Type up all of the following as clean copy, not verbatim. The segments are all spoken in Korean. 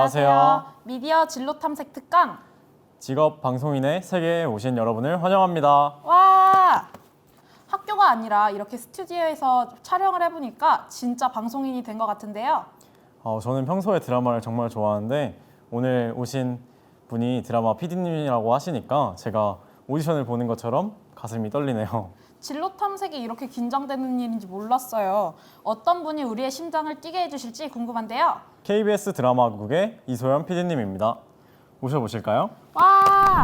안녕하세요. 미디어 진로 탐색 특강. 직업 방송인의 세계에 오신 여러분을 환영합니다. 와! 학교가 아니라 이렇게 스튜디오에서 촬영을 해보니까 진짜 방송인이 된 것 같은데요. 저는 평소에 드라마를 정말 좋아하는데 오늘 오신 분이 드라마 PD님이라고 하시니까 제가 오디션을 보는 것처럼 가슴이 떨리네요. 진로 탐색이 이렇게 긴장되는 일인지 몰랐어요. 어떤 분이 우리의 심장을 뛰게 해주실지 궁금한데요. KBS 드라마국의 이소연 PD님입니다. 모셔보실까요? 와!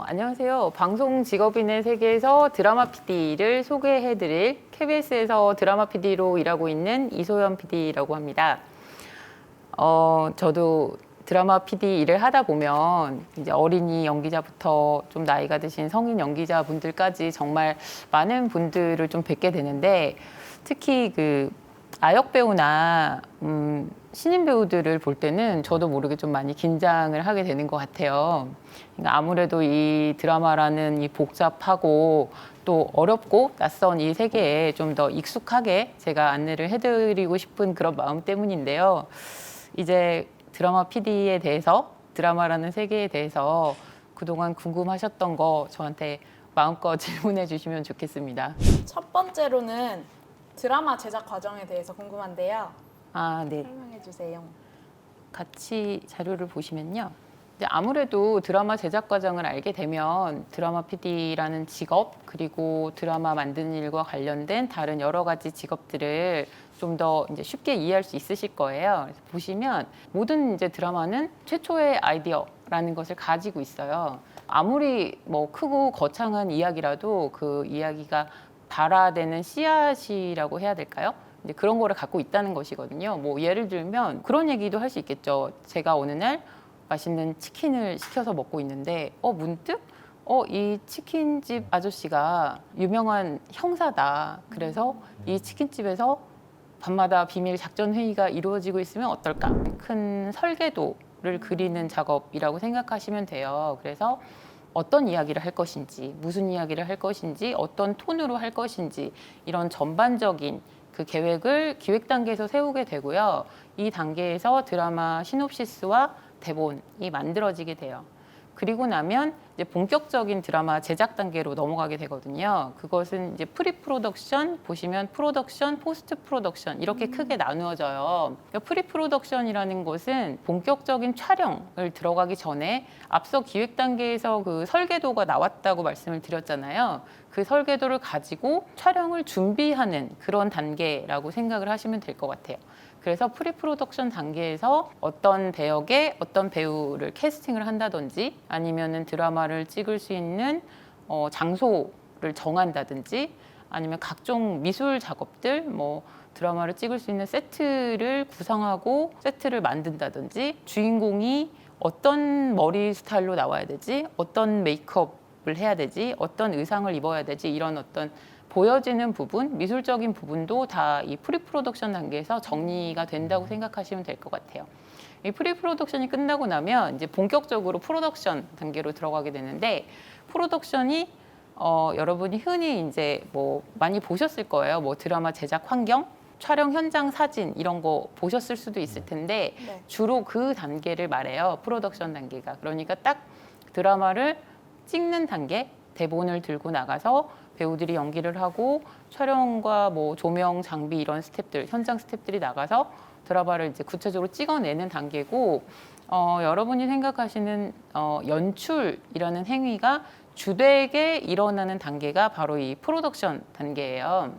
안녕하세요. 방송 직업인의 세계에서 드라마 PD를 소개해드릴 KBS에서 드라마 PD로 일하고 있는 이소연 PD라고 합니다. 저도 드라마 PD 일을 하다 보면 이제 어린이 연기자부터 좀 나이가 드신 성인 연기자분들까지 정말 많은 분들을 좀 뵙게 되는데 특히 그 아역 배우나 신인 배우들을 볼 때는 저도 모르게 좀 많이 긴장을 하게 되는 것 같아요. 그러니까 아무래도 이 드라마라는 이 복잡하고 또 어렵고 낯선 이 세계에 좀 더 익숙하게 제가 안내를 해드리고 싶은 그런 마음 때문인데요. 이제 드라마 PD에 대해서, 드라마라는 세계에 대해서 그동안 궁금하셨던 거 저한테 마음껏 질문해 주시면 좋겠습니다. 첫 번째로는 드라마 제작 과정에 대해서 궁금한데요. 네. 설명해 주세요. 같이 자료를 보시면요. 이제 아무래도 드라마 제작 과정을 알게 되면 드라마 PD라는 직업 그리고 드라마 만드는 일과 관련된 다른 여러 가지 직업들을 좀 더 이제 쉽게 이해할 수 있으실 거예요. 그래서 보시면 모든 이제 드라마는 최초의 아이디어라는 것을 가지고 있어요. 아무리 뭐 크고 거창한 이야기라도 그 이야기가 발화되는 씨앗이라고 해야 될까요? 이제 그런 거를 갖고 있다는 것이거든요. 뭐 예를 들면 그런 얘기도 할 수 있겠죠. 제가 어느 날 맛있는 치킨을 시켜서 먹고 있는데 문득 이 치킨집 아저씨가 유명한 형사다. 그래서 이 치킨집에서 밤마다 비밀 작전 회의가 이루어지고 있으면 어떨까? 큰 설계도를 그리는 작업이라고 생각하시면 돼요. 그래서 어떤 이야기를 할 것인지, 무슨 이야기를 할 것인지, 어떤 톤으로 할 것인지 이런 전반적인 그 계획을 기획 단계에서 세우게 되고요. 이 단계에서 드라마 시놉시스와 대본이 만들어지게 돼요. 그리고 나면 이제 본격적인 드라마 제작 단계로 넘어가게 되거든요. 그것은 이제 프리 프로덕션 보시면 프로덕션, 포스트 프로덕션 이렇게 크게 나누어져요. 그러니까 프리 프로덕션이라는 것은 본격적인 촬영을 들어가기 전에 앞서 기획 단계에서 그 설계도가 나왔다고 말씀을 드렸잖아요. 그 설계도를 가지고 촬영을 준비하는 그런 단계라고 생각을 하시면 될 것 같아요. 그래서 프리 프로덕션 단계에서 어떤 배역에 어떤 배우를 캐스팅을 한다든지 아니면은 드라마를 찍을 수 있는 장소를 정한다든지 아니면 각종 미술 작업들 뭐 드라마를 찍을 수 있는 세트를 구상하고 세트를 만든다든지 주인공이 어떤 머리 스타일로 나와야 되지 어떤 메이크업을 해야 되지 어떤 의상을 입어야 되지 이런 어떤 보여지는 부분, 미술적인 부분도 다 이 프리 프로덕션 단계에서 정리가 된다고 생각하시면 될 것 같아요. 이 프리 프로덕션이 끝나고 나면 이제 본격적으로 프로덕션 단계로 들어가게 되는데 프로덕션이 여러분이 흔히 이제 뭐 많이 보셨을 거예요. 뭐 드라마 제작 환경, 촬영 현장 사진 이런 거 보셨을 수도 있을 텐데 네. 주로 그 단계를 말해요. 프로덕션 단계가. 그러니까 딱 드라마를 찍는 단계, 대본을 들고 나가서 배우들이 연기를 하고 촬영과 뭐 조명, 장비 이런 스태프들, 현장 스태프들이 나가서 드라마를 이제 구체적으로 찍어내는 단계고 여러분이 생각하시는 연출이라는 행위가 주되게 일어나는 단계가 바로 이 프로덕션 단계예요.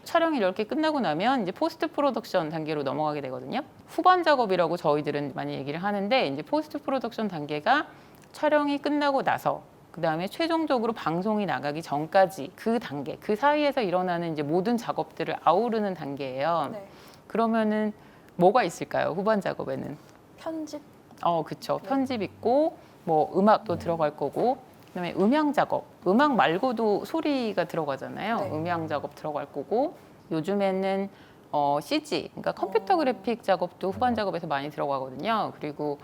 촬영이 이렇게 끝나고 나면 이제 포스트 프로덕션 단계로 넘어가게 되거든요. 후반 작업이라고 저희들은 많이 얘기를 하는데 이제 포스트 프로덕션 단계가 촬영이 끝나고 나서 그 다음에 최종적으로 방송이 나가기 전까지 그 단계, 그 사이에서 일어나는 이제 모든 작업들을 아우르는 단계예요. 네. 그러면은 뭐가 있을까요? 후반 작업에는? 편집. 그쵸. 네. 편집 있고, 뭐 음악도 들어갈 거고, 그다음에 음향 작업. 음악 말고도 소리가 들어가잖아요. 네. 음향 작업 들어갈 거고, 요즘에는 CG, 그러니까 컴퓨터 그래픽 작업도 후반 작업에서 많이 들어가거든요. 그리고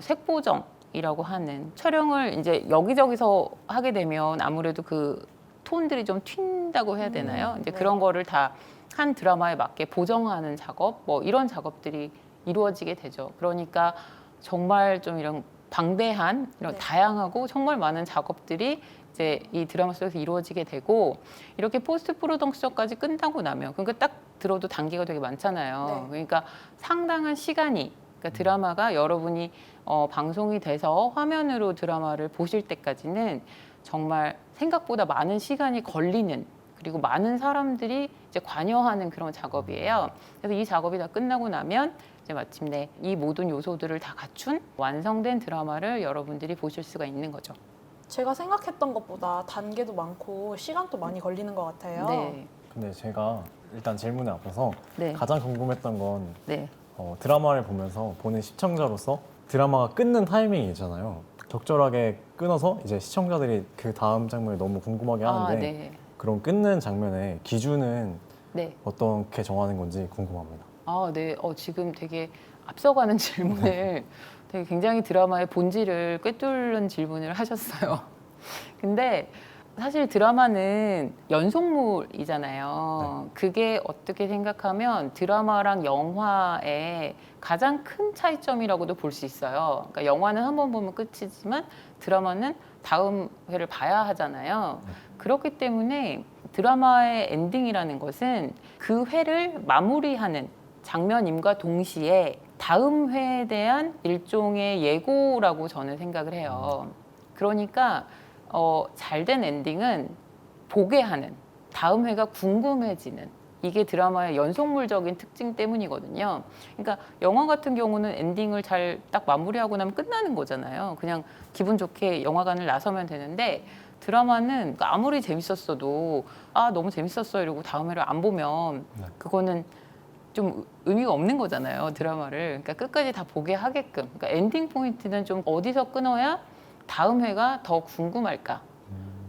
색보정. 이라고 하는 촬영을 이제 여기저기서 하게 되면 아무래도 그 톤들이 좀 튄다고 해야 되나요? 이제 네. 그런 거를 다 한 드라마에 맞게 보정하는 작업, 뭐 이런 작업들이 이루어지게 되죠. 그러니까 정말 좀 이런 방대한 이런 네. 다양하고 정말 많은 작업들이 이제 이 드라마 속에서 이루어지게 되고 이렇게 포스트 프로덕션까지 끝나고 나면 그러니까 딱 들어도 단계가 되게 많잖아요. 네. 그러니까 상당한 시간이 그러니까 드라마가 여러분이 방송이 돼서 화면으로 드라마를 보실 때까지는 정말 생각보다 많은 시간이 걸리는 그리고 많은 사람들이 이제 관여하는 그런 작업이에요. 그래서 이 작업이 다 끝나고 나면 이제 마침내 이 모든 요소들을 다 갖춘 완성된 드라마를 여러분들이 보실 수가 있는 거죠. 제가 생각했던 것보다 단계도 많고 시간도 많이 걸리는 것 같아요. 네, 근데 제가 일단 질문에 앞서서 네, 가장 궁금했던 건 네, 드라마를 보면서 보는 시청자로서 드라마가 끊는 타이밍이 있잖아요. 적절하게 끊어서 이제 시청자들이 그 다음 장면을 너무 궁금하게 하는데 네, 그런 끊는 장면의 기준은 네. 어떻게 정하는 건지 궁금합니다. 네. 지금 되게 앞서가는 질문을 되게 굉장히 드라마의 본질을 꿰뚫는 질문을 하셨어요. 근데 사실 드라마는 연속물이잖아요. 그게 어떻게 생각하면 드라마랑 영화의 가장 큰 차이점이라고도 볼 수 있어요. 그러니까 영화는 한 번 보면 끝이지만 드라마는 다음 회를 봐야 하잖아요. 그렇기 때문에 드라마의 엔딩이라는 것은 그 회를 마무리하는 장면임과 동시에 다음 회에 대한 일종의 예고라고 저는 생각을 해요. 그러니까 잘된 엔딩은 보게 하는, 다음 회가 궁금해지는 이게 드라마의 연속물적인 특징 때문이거든요. 그러니까 영화 같은 경우는 엔딩을 잘 딱 마무리하고 나면 끝나는 거잖아요. 그냥 기분 좋게 영화관을 나서면 되는데 드라마는 아무리 재밌었어도 너무 재밌었어 이러고 다음 회를 안 보면 그거는 좀 의미가 없는 거잖아요, 드라마를. 그러니까 끝까지 다 보게 하게끔. 그러니까 엔딩 포인트는 좀 어디서 끊어야 다음 회가 더 궁금할까?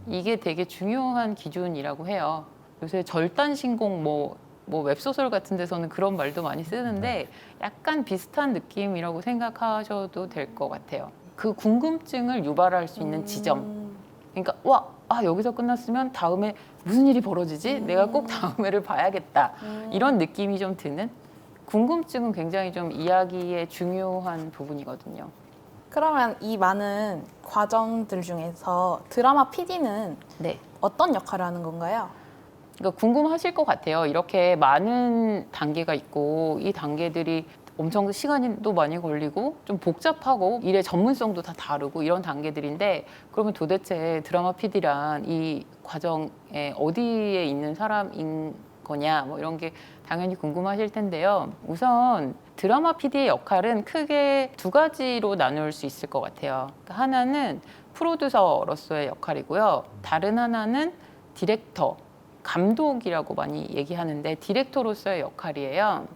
이게 되게 중요한 기준이라고 해요. 요새 절단신공 뭐 웹소설 같은 데서는 그런 말도 많이 쓰는데 약간 비슷한 느낌이라고 생각하셔도 될 것 같아요. 그 궁금증을 유발할 수 있는 지점. 그러니까 여기서 끝났으면 다음에 무슨 일이 벌어지지? 내가 꼭 다음 회를 봐야겠다. 이런 느낌이 좀 드는 궁금증은 굉장히 좀 이야기의 중요한 부분이거든요. 그러면 이 많은 과정들 중에서 드라마 PD는 네. 어떤 역할을 하는 건가요? 그러니까 궁금하실 것 같아요. 이렇게 많은 단계가 있고 이 단계들이 엄청 시간도 많이 걸리고 좀 복잡하고 일의 전문성도 다 다르고 이런 단계들인데 그러면 도대체 드라마 PD란 이 과정에 어디에 있는 사람인 거냐 뭐 이런 게 당연히 궁금하실 텐데요. 우선 드라마 PD의 역할은 크게 두 가지로 나눌 수 있을 것 같아요. 그러니까 하나는 프로듀서로서의 역할이고요. 다른 하나는 디렉터, 감독이라고 많이 얘기하는데 디렉터로서의 역할이에요.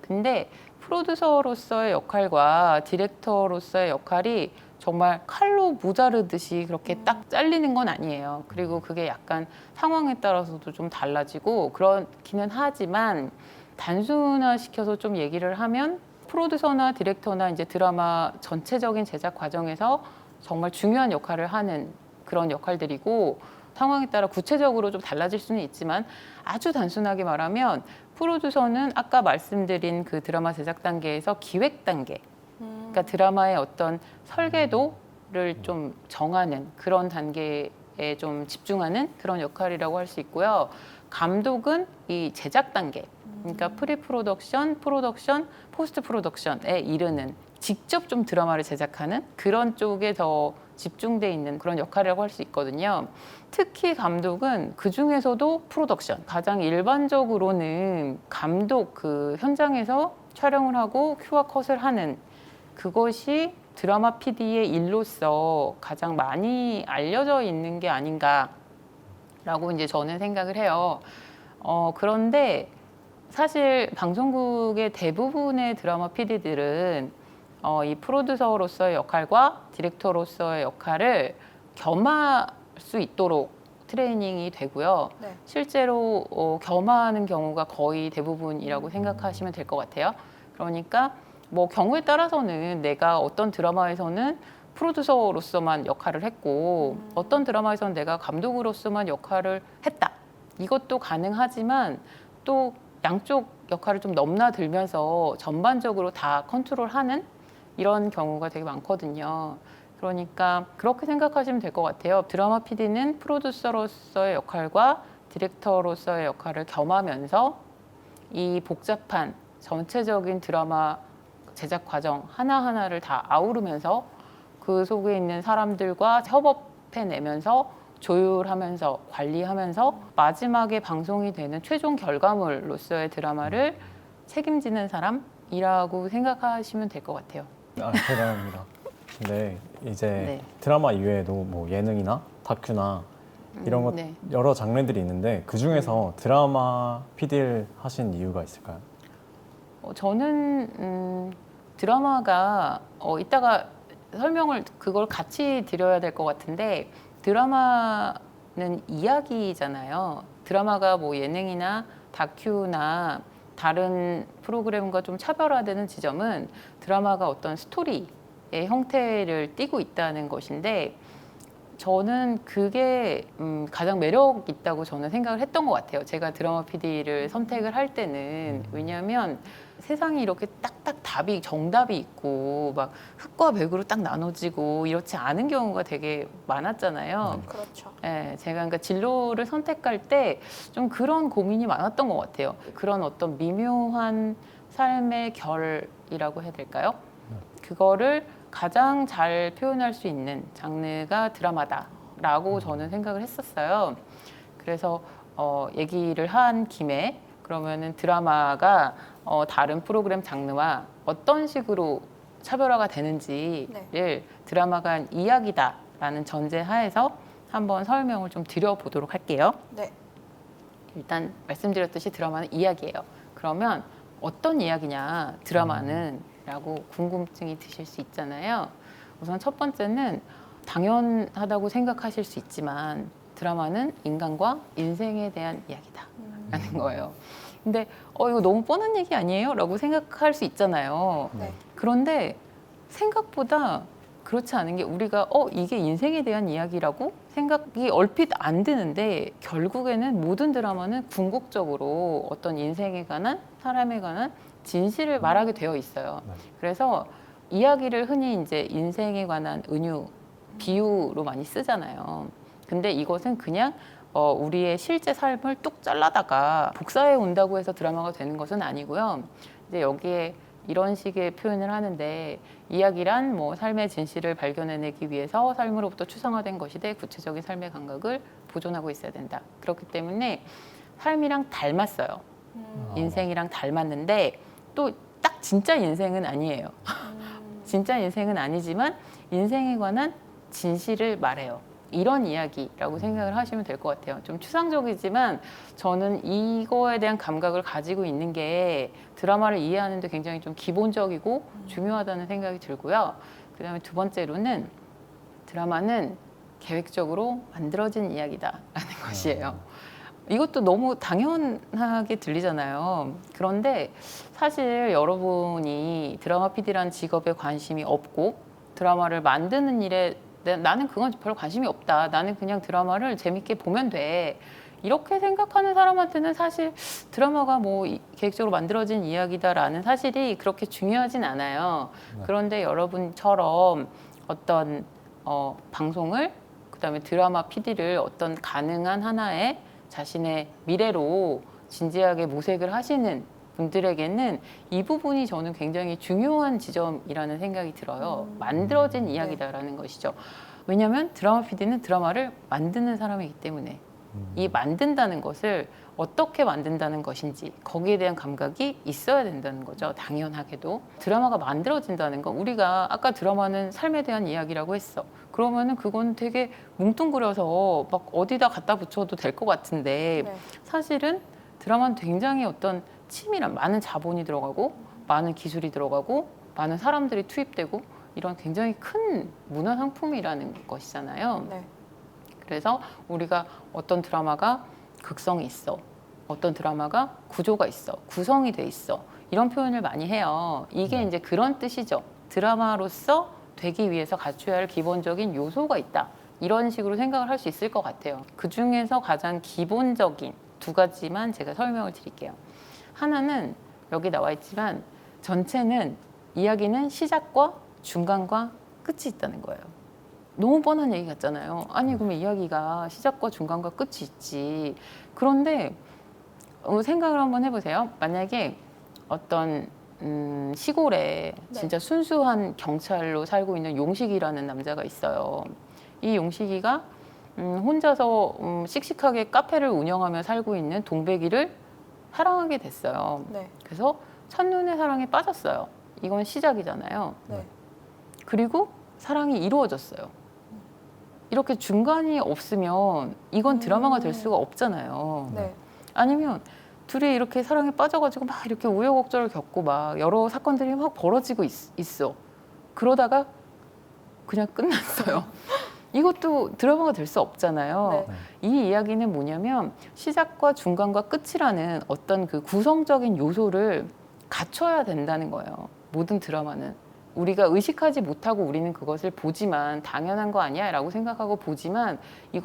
근데 프로듀서로서의 역할과 디렉터로서의 역할이 정말 칼로 모자르듯이 그렇게 딱 잘리는 건 아니에요. 그리고 그게 약간 상황에 따라서도 좀 달라지고 그렇기는 하지만 단순화시켜서 좀 얘기를 하면 프로듀서나 디렉터나 이제 드라마 전체적인 제작 과정에서 정말 중요한 역할을 하는 그런 역할들이고 상황에 따라 구체적으로 좀 달라질 수는 있지만 아주 단순하게 말하면 프로듀서는 아까 말씀드린 그 드라마 제작 단계에서 기획 단계, 그러니까 드라마의 어떤 설계도를 좀 정하는 그런 단계에 좀 집중하는 그런 역할이라고 할 수 있고요. 감독은 이 제작 단계, 그러니까 프리 프로덕션, 프로덕션, 포스트 프로덕션에 이르는 직접 좀 드라마를 제작하는 그런 쪽에 더 집중돼 있는 그런 역할이라고 할 수 있거든요. 특히 감독은 그 중에서도 프로덕션 가장 일반적으로는 감독 그 현장에서 촬영을 하고 큐와 컷을 하는 그것이 드라마 PD의 일로서 가장 많이 알려져 있는 게 아닌가라고 이제 저는 생각을 해요. 그런데 사실 방송국의 대부분의 드라마 PD들은 이 프로듀서로서의 역할과 디렉터로서의 역할을 겸할 수 있도록 트레이닝이 되고요. 네. 실제로 겸하는 경우가 거의 대부분이라고 생각하시면 될 것 같아요. 그러니까 뭐 경우에 따라서는 내가 어떤 드라마에서는 프로듀서로서만 역할을 했고 어떤 드라마에서는 내가 감독으로서만 역할을 했다. 이것도 가능하지만 또 양쪽 역할을 좀 넘나들면서 전반적으로 다 컨트롤하는 이런 경우가 되게 많거든요. 그러니까 그렇게 생각하시면 될 것 같아요. 드라마 PD는 프로듀서로서의 역할과 디렉터로서의 역할을 겸하면서 이 복잡한 전체적인 드라마 제작 과정 하나하나를 다 아우르면서 그 속에 있는 사람들과 협업해내면서 조율하면서 관리하면서 마지막에 방송이 되는 최종 결과물로서의 드라마를 책임지는 사람이라고 생각하시면 될 것 같아요. 아, 대단합니다. 근데 이제 네. 드라마 이외에도 뭐 예능이나 다큐나 이런 것 네. 여러 장르들이 있는데 그 중에서 드라마 PD를 하신 이유가 있을까요? 저는 드라마가 이따가 설명을 그걸 같이 드려야 될 것 같은데 드라마는 이야기잖아요. 드라마가 뭐 예능이나 다큐나 다른 프로그램과 좀 차별화되는 지점은 드라마가 어떤 스토리의 형태를 띠고 있다는 것인데 저는 그게 가장 매력 있다고 저는 생각을 했던 것 같아요. 제가 드라마 PD를 선택을 할 때는 왜냐하면 세상이 이렇게 딱딱 답이 정답이 있고 막 흑과 백으로 딱 나눠지고 이렇지 않은 경우가 되게 많았잖아요. 그렇죠. 예, 제가 그러니까 진로를 선택할 때 좀 그런 고민이 많았던 것 같아요. 그런 어떤 미묘한 삶의 결이라고 해야 될까요? 그거를 가장 잘 표현할 수 있는 장르가 드라마다라고 저는 생각을 했었어요. 그래서 얘기를 한 김에 그러면은 드라마가 다른 프로그램 장르와 어떤 식으로 차별화가 되는지를 드라마가 이야기다라는 전제하에서 한번 설명을 좀 드려보도록 할게요. 네. 일단 말씀드렸듯이 드라마는 이야기예요. 그러면 어떤 이야기냐 드라마는 라고 궁금증이 드실 수 있잖아요. 우선 첫 번째는 당연하다고 생각하실 수 있지만 드라마는 인간과 인생에 대한 이야기다 라는 거예요. 근데 이거 너무 뻔한 얘기 아니에요? 라고 생각할 수 있잖아요. 네. 그런데 생각보다 그렇지 않은 게 우리가 이게 인생에 대한 이야기라고 생각이 얼핏 안 드는데 결국에는 모든 드라마는 궁극적으로 어떤 인생에 관한 사람에 관한 진실을 말하게 되어 있어요. 그래서 이야기를 흔히 이제 인생에 관한 은유, 비유로 많이 쓰잖아요. 근데 이것은 그냥 우리의 실제 삶을 뚝 잘라다가 복사해 온다고 해서 드라마가 되는 것은 아니고요. 이제 여기에 이런 식의 표현을 하는데 이야기란 뭐 삶의 진실을 발견해내기 위해서 삶으로부터 추상화된 것이되 구체적인 삶의 감각을 보존하고 있어야 된다. 그렇기 때문에 삶이랑 닮았어요. 인생이랑 닮았는데 또 딱 진짜 인생은 아니에요. 진짜 인생은 아니지만 인생에 관한 진실을 말해요. 이런 이야기라고 생각을 하시면 될 것 같아요. 좀 추상적이지만 저는 이거에 대한 감각을 가지고 있는 게 드라마를 이해하는 데 굉장히 좀 기본적이고 중요하다는 생각이 들고요. 그다음에 두 번째로는 드라마는 계획적으로 만들어진 이야기다라는 것이에요. 이것도 너무 당연하게 들리잖아요. 그런데 사실 여러분이 드라마 PD라는 직업에 관심이 없고 드라마를 만드는 일에 나는 그건 별 관심이 없다. 나는 그냥 드라마를 재밌게 보면 돼. 이렇게 생각하는 사람한테는 사실 드라마가 뭐 계획적으로 만들어진 이야기다라는 사실이 그렇게 중요하진 않아요. 그런데 여러분처럼 어떤 방송을 그다음에 드라마 PD를 어떤 가능한 하나의 자신의 미래로 진지하게 모색을 하시는 분들에게는 이 부분이 저는 굉장히 중요한 지점이라는 생각이 들어요. 만들어진 이야기다라는 것이죠. 왜냐하면 드라마 PD는 드라마를 만드는 사람이기 때문에 이 만든다는 것을 어떻게 만든다는 것인지 거기에 대한 감각이 있어야 된다는 거죠. 당연하게도 드라마가 만들어진다는 건 우리가 아까 드라마는 삶에 대한 이야기라고 했어. 그러면은 그건 되게 뭉뚱그려서 막 어디다 갖다 붙여도 될 것 같은데 네. 사실은 드라마는 굉장히 어떤 치밀한 많은 자본이 들어가고 많은 기술이 들어가고 많은 사람들이 투입되고 이런 굉장히 큰 문화 상품이라는 것이잖아요. 네. 그래서 우리가 어떤 드라마가 극성이 있어, 어떤 드라마가 구조가 있어, 구성이 돼 있어 이런 표현을 많이 해요. 이게 이제 그런 뜻이죠. 드라마로서 되기 위해서 갖춰야 할 기본적인 요소가 있다. 이런 식으로 생각을 할 수 있을 것 같아요. 그 중에서 가장 기본적인 두 가지만 제가 설명을 드릴게요. 하나는 여기 나와 있지만 전체는 이야기는 시작과 중간과 끝이 있다는 거예요. 너무 뻔한 얘기 같잖아요. 아니 그러면 이야기가 시작과 중간과 끝이 있지. 그런데 생각을 한번 해보세요. 만약에 어떤 시골에 진짜 순수한 경찰로 살고 있는 용식이라는 남자가 있어요. 이 용식이가 혼자서 씩씩하게 카페를 운영하며 살고 있는 동백이를 사랑하게 됐어요. 네. 그래서 첫눈에 사랑에 빠졌어요. 이건 시작이잖아요. 네. 그리고 사랑이 이루어졌어요. 이렇게 중간이 없으면 이건 드라마가 될 수가 없잖아요. 네. 아니면 둘이 이렇게 사랑에 빠져가지고 막 이렇게 우여곡절을 겪고 막 여러 사건들이 막 벌어지고 있어. 그러다가 그냥 끝났어요. 이것도 드라마가 될 수 없잖아요. 네. 이 이야기는 뭐냐면 시작과 중간과 끝이라는 어떤 그 구성적인 요소를 갖춰야 된다는 거예요. 모든 드라마는. 우리가 의식하지 못하고 우리는 그것을 보지만 당연한 거 아니야? 라고 생각하고 보지만 이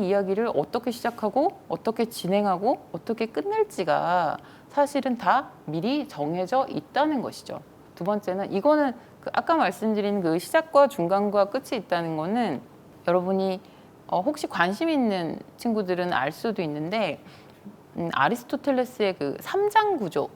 이야기를 어떻게 시작하고 어떻게 진행하고 어떻게 끝낼지가 사실은 다 미리 정해져 있다는 것이죠. 두 번째는 이거는 아까 말씀드린 그 시작과 중간과 끝이 있다는 거는 여러분이 혹시 관심 있는 친구들은 알 수도 있는데 아리스토텔레스의 그 삼장 구조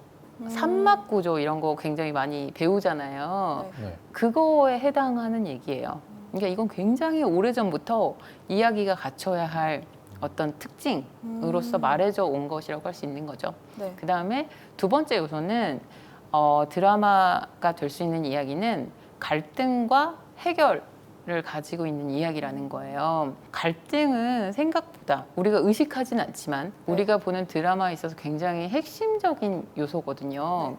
삼막 구조 이런 거 굉장히 많이 배우잖아요. 네. 네. 그거에 해당하는 얘기예요. 그러니까 이건 굉장히 오래전부터 이야기가 갖춰야 할 어떤 특징으로서 말해져 온 것이라고 할 수 있는 거죠. 네. 그 다음에 두 번째 요소는 드라마가 될 수 있는 이야기는 갈등과 해결을 가지고 있는 이야기라는 거예요. 갈등은 생각보다 우리가 의식하진 않지만 우리가 보는 드라마에 있어서 굉장히 핵심적인 요소거든요.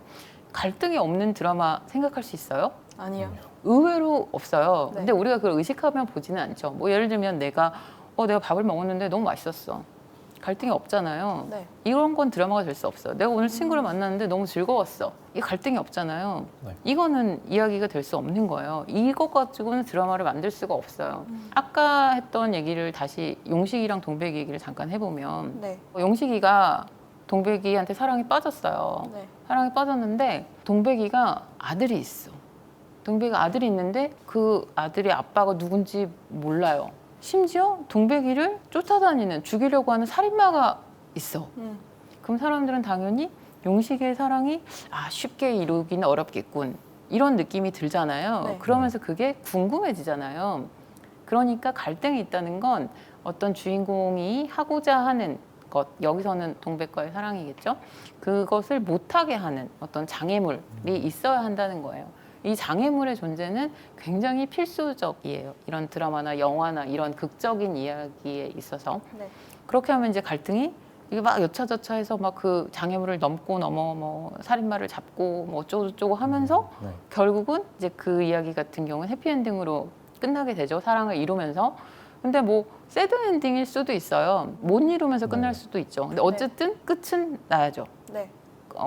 갈등이 없는 드라마 생각할 수 있어요? 아니요. 의외로 없어요. 네. 근데 우리가 그걸 의식하면 보지는 않죠. 뭐 예를 들면 내가 밥을 먹었는데 너무 맛있었어. 갈등이 없잖아요. 네. 이런 건 드라마가 될 수 없어요. 내가 오늘 친구를 만났는데 너무 즐거웠어. 이 갈등이 없잖아요. 네. 이거는 이야기가 될 수 없는 거예요. 이것 가지고는 드라마를 만들 수가 없어요. 아까 했던 얘기를 다시 용식이랑 동백이 얘기를 잠깐 해보면 네. 용식이가 동백이한테 사랑에 빠졌어요. 네. 사랑에 빠졌는데 동백이가 아들이 있어. 동백이가 아들이 있는데 그 아들의 아빠가 누군지 몰라요. 심지어 동백이를 쫓아다니는 죽이려고 하는 살인마가 있어. 그럼 사람들은 당연히 용식의 사랑이 쉽게 이루기는 어렵겠군. 이런 느낌이 들잖아요. 네. 그러면서 그게 궁금해지잖아요. 그러니까 갈등이 있다는 건 어떤 주인공이 하고자 하는 것, 여기서는 동백과의 사랑이겠죠. 그것을 못하게 하는 어떤 장애물이 있어야 한다는 거예요. 이 장애물의 존재는 굉장히 필수적이에요. 이런 드라마나 영화나 이런 극적인 이야기에 있어서. 네. 그렇게 하면 이제 갈등이 이게 막 여차저차해서 막 그 장애물을 넘고 넘어 뭐 살인마를 잡고 뭐 어쩌고저쩌고 하면서 네. 결국은 이제 그 이야기 같은 경우는 해피엔딩으로 끝나게 되죠. 사랑을 이루면서. 근데 뭐 새드 엔딩일 수도 있어요. 못 이루면서 끝날 수도 있죠. 근데 어쨌든 끝은 나야죠. 네.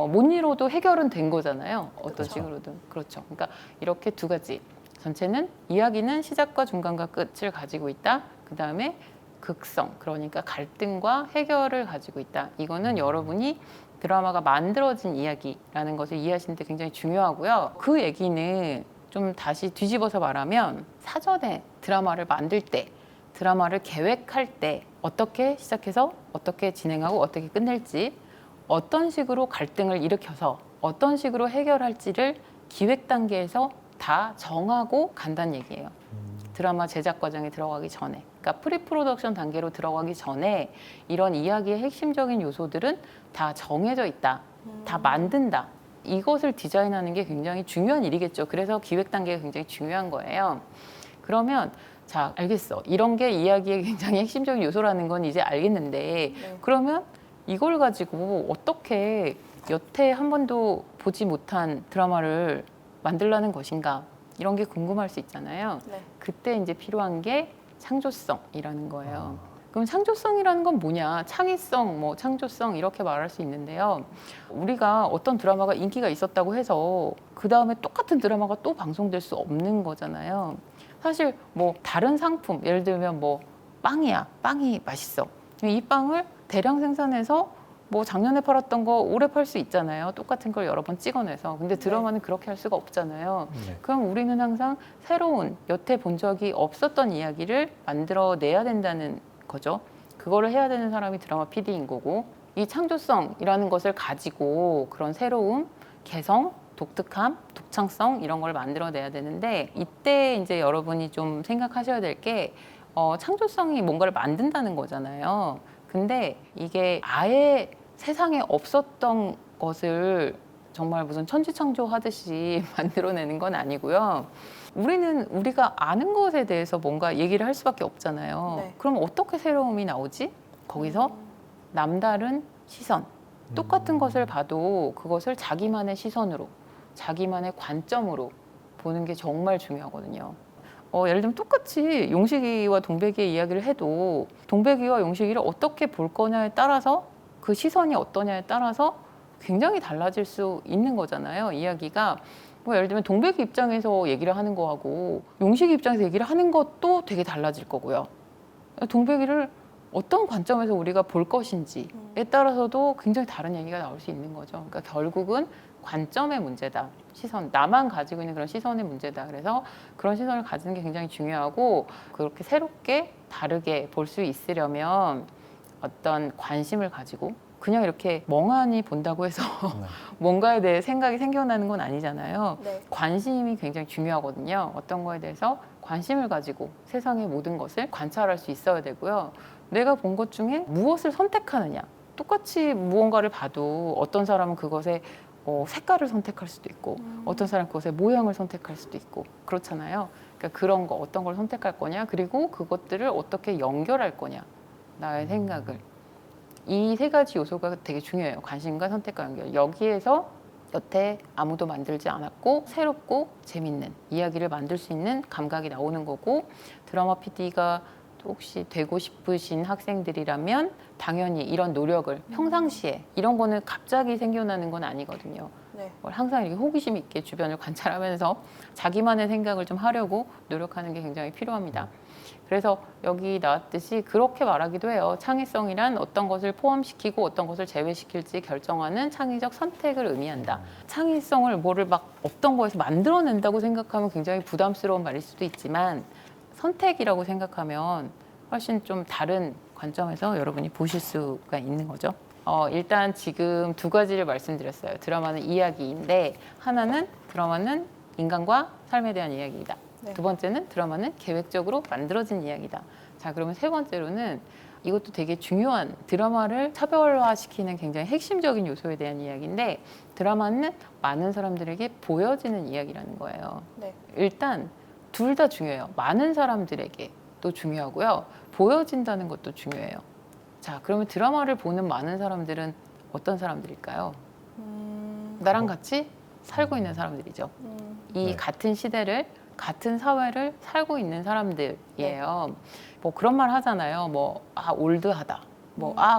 못 이뤄도 해결은 된 거잖아요. 어떤 그렇죠. 식으로든. 그렇죠. 그러니까 이렇게 두 가지. 전체는 이야기는 시작과 중간과 끝을 가지고 있다. 그 다음에 극성, 그러니까 갈등과 해결을 가지고 있다. 이거는 여러분이 드라마가 만들어진 이야기라는 것을 이해하시는 데 굉장히 중요하고요. 그 얘기는 좀 다시 뒤집어서 말하면 사전에 드라마를 만들 때, 드라마를 계획할 때 어떻게 시작해서 어떻게 진행하고 어떻게 끝낼지, 어떤 식으로 갈등을 일으켜서 어떤 식으로 해결할지를 기획 단계에서 다 정하고 간다는 얘기예요. 드라마 제작 과정에 들어가기 전에. 그러니까 프리프로덕션 단계로 들어가기 전에 이런 이야기의 핵심적인 요소들은 다 정해져 있다. 다 만든다. 이것을 디자인하는 게 굉장히 중요한 일이겠죠. 그래서 기획 단계가 굉장히 중요한 거예요. 그러면 자, 알겠어. 이런 게 이야기의 굉장히 핵심적인 요소라는 건 이제 알겠는데 네. 그러면 이걸 가지고 어떻게 여태 한 번도 보지 못한 드라마를 만들라는 것인가 이런 게 궁금할 수 있잖아요. 네. 그때 이제 필요한 게 창조성이라는 거예요. 그럼 창조성이라는 건 뭐냐? 창의성, 뭐 창조성 이렇게 말할 수 있는데요. 우리가 어떤 드라마가 인기가 있었다고 해서 그 다음에 똑같은 드라마가 또 방송될 수 없는 거잖아요. 사실 뭐 다른 상품, 예를 들면 뭐 빵이야, 빵이 맛있어. 이 빵을 대량 생산해서 뭐 작년에 팔았던 거 올해 팔 수 있잖아요. 똑같은 걸 여러 번 찍어내서. 근데 드라마는 그렇게 할 수가 없잖아요. 네. 그럼 우리는 항상 새로운 여태 본 적이 없었던 이야기를 만들어내야 된다는 거죠. 그거를 해야 되는 사람이 드라마 PD인 거고, 이 창조성이라는 것을 가지고 그런 새로움, 개성, 독특함, 독창성 이런 걸 만들어내야 되는데, 이때 이제 여러분이 좀 생각하셔야 될 게 창조성이 뭔가를 만든다는 거잖아요. 근데 이게 아예 세상에 없었던 것을 정말 무슨 천지창조하듯이 만들어내는 건 아니고요. 우리는 우리가 아는 것에 대해서 뭔가 얘기를 할 수밖에 없잖아요. 네. 그럼 어떻게 새로움이 나오지? 거기서 남다른 시선. 똑같은 것을 봐도 그것을 자기만의 시선으로, 자기만의 관점으로 보는 게 정말 중요하거든요. 예를 들면 똑같이 용식이와 동백이의 이야기를 해도 동백이와 용식이를 어떻게 볼 거냐에 따라서, 그 시선이 어떠냐에 따라서 굉장히 달라질 수 있는 거잖아요. 이야기가 뭐 예를 들면 동백이 입장에서 얘기를 하는 거하고 용식이 입장에서 얘기를 하는 것도 되게 달라질 거고요. 동백이를 어떤 관점에서 우리가 볼 것인지에 따라서도 굉장히 다른 얘기가 나올 수 있는 거죠. 그러니까 결국은 관점의 문제다. 시선, 나만 가지고 있는 그런 시선의 문제다. 그래서 그런 시선을 가지는 게 굉장히 중요하고, 그렇게 새롭게 다르게 볼 수 있으려면 어떤 관심을 가지고, 그냥 이렇게 멍하니 본다고 해서 네. 뭔가에 대해 생각이 생겨나는 건 아니잖아요. 네. 관심이 굉장히 중요하거든요. 어떤 거에 대해서 관심을 가지고 세상의 모든 것을 관찰할 수 있어야 되고요. 내가 본 것 중에 무엇을 선택하느냐. 똑같이 무언가를 봐도 어떤 사람은 그것에 색깔을 선택할 수도 있고, 어떤 사람은 그것의 모양을 선택할 수도 있고, 그렇잖아요. 그러니까 그런 거, 어떤 걸 선택할 거냐, 그리고 그것들을 어떻게 연결할 거냐, 나의 생각을. 이 세 가지 요소가 되게 중요해요. 관심과 선택과 연결. 여기에서 여태 아무도 만들지 않았고 새롭고 재밌는 이야기를 만들 수 있는 감각이 나오는 거고, 드라마 PD가 혹시 되고 싶으신 학생들이라면 당연히 이런 노력을 평상시에, 이런 거는 갑자기 생겨나는 건 아니거든요. 네. 항상 이렇게 호기심 있게 주변을 관찰하면서 자기만의 생각을 좀 하려고 노력하는 게 굉장히 필요합니다. 그래서 여기 나왔듯이 그렇게 말하기도 해요. 창의성이란 어떤 것을 포함시키고 어떤 것을 제외시킬지 결정하는 창의적 선택을 의미한다. 창의성을 뭐를 막 어떤 거에서 만들어낸다고 생각하면 굉장히 부담스러운 말일 수도 있지만, 선택이라고 생각하면 훨씬 좀 다른 관점에서 여러분이 보실 수가 있는 거죠. 일단 지금 두 가지를 말씀드렸어요. 드라마는 이야기인데, 하나는 드라마는 인간과 삶에 대한 이야기이다. 네. 두 번째는 드라마는 계획적으로 만들어진 이야기다. 자, 그러면 세 번째로는 이것도 되게 중요한, 드라마를 차별화시키는 굉장히 핵심적인 요소에 대한 이야기인데, 드라마는 많은 사람들에게 보여지는 이야기라는 거예요. 네. 일단 둘 다 중요해요. 많은 사람들에게도 중요하고요. 보여진다는 것도 중요해요. 자, 그러면 드라마를 보는 많은 사람들은 어떤 사람들일까요? 나랑 같이 살고 있는 사람들이죠. 이 네. 같은 시대를, 같은 사회를 살고 있는 사람들이에요. 뭐 그런 말 하잖아요. 올드하다.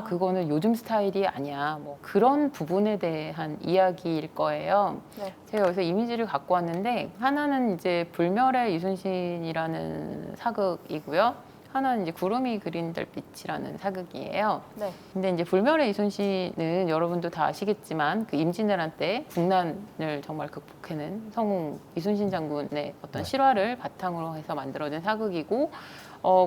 그거는 요즘 스타일이 아니야. 뭐 그런 부분에 대한 이야기일 거예요. 네. 제가 여기서 이미지를 갖고 왔는데, 하나는 이제 불멸의 이순신이라는 사극이고요. 하나는 이제 구름이 그린 달빛이라는 사극이에요. 네. 근데 이제 불멸의 이순신은 여러분도 다 아시겠지만 그 임진왜란 때 국난을 정말 극복해낸 성웅 이순신 장군의 어떤 실화를 바탕으로 해서 만들어진 사극이고,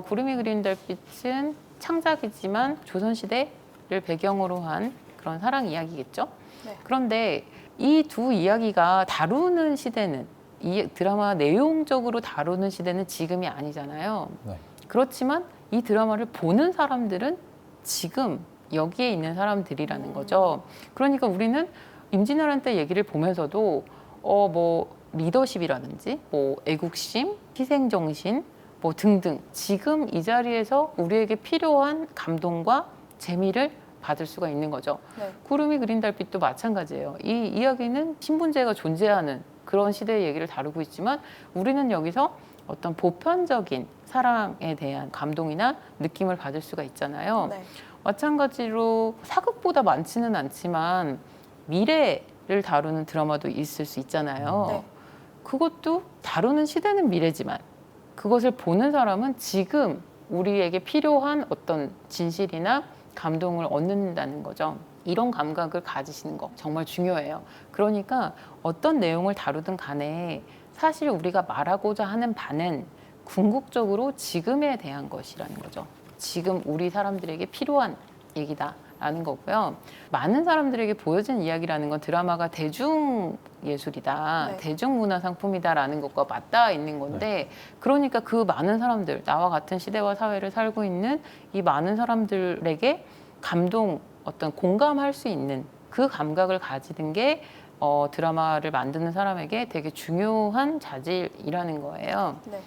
구름이 그린 달빛은 창작이지만 조선시대를 배경으로 한 그런 사랑 이야기겠죠. 네. 그런데 이 두 이야기가 다루는 시대는, 이 드라마 내용적으로 다루는 시대는 지금이 아니잖아요. 네. 그렇지만 이 드라마를 보는 사람들은 지금 여기에 있는 사람들이라는 거죠. 그러니까 우리는 임진왜란 때 얘기를 보면서도 리더십이라든지 애국심, 희생정신 등등 지금 이 자리에서 우리에게 필요한 감동과 재미를 받을 수가 있는 거죠. 네. 구름이 그린 달빛도 마찬가지예요. 이 이야기는 신분제가 존재하는 그런 시대의 얘기를 다루고 있지만, 우리는 여기서 어떤 보편적인 사랑에 대한 감동이나 느낌을 받을 수가 있잖아요. 네. 마찬가지로 사극보다 많지는 않지만 미래를 다루는 드라마도 있을 수 있잖아요. 네. 그것도 다루는 시대는 미래지만 그것을 보는 사람은 지금 우리에게 필요한 어떤 진실이나 감동을 얻는다는 거죠. 이런 감각을 가지시는 거 정말 중요해요. 그러니까 어떤 내용을 다루든 간에 사실 우리가 말하고자 하는 바는 궁극적으로 지금에 대한 것이라는 거죠. 지금 우리 사람들에게 필요한 얘기다라는 거고요. 많은 사람들에게 보여진 이야기라는 건 드라마가 대중 예술이다, 네. 대중문화 상품이다라는 것과 맞닿아 있는 건데, 그러니까 그 많은 사람들, 나와 같은 시대와 사회를 살고 있는 이 많은 사람들에게 감동, 어떤 공감할 수 있는 그 감각을 가지는 게 드라마를 만드는 사람에게 되게 중요한 자질이라는 거예요. 네.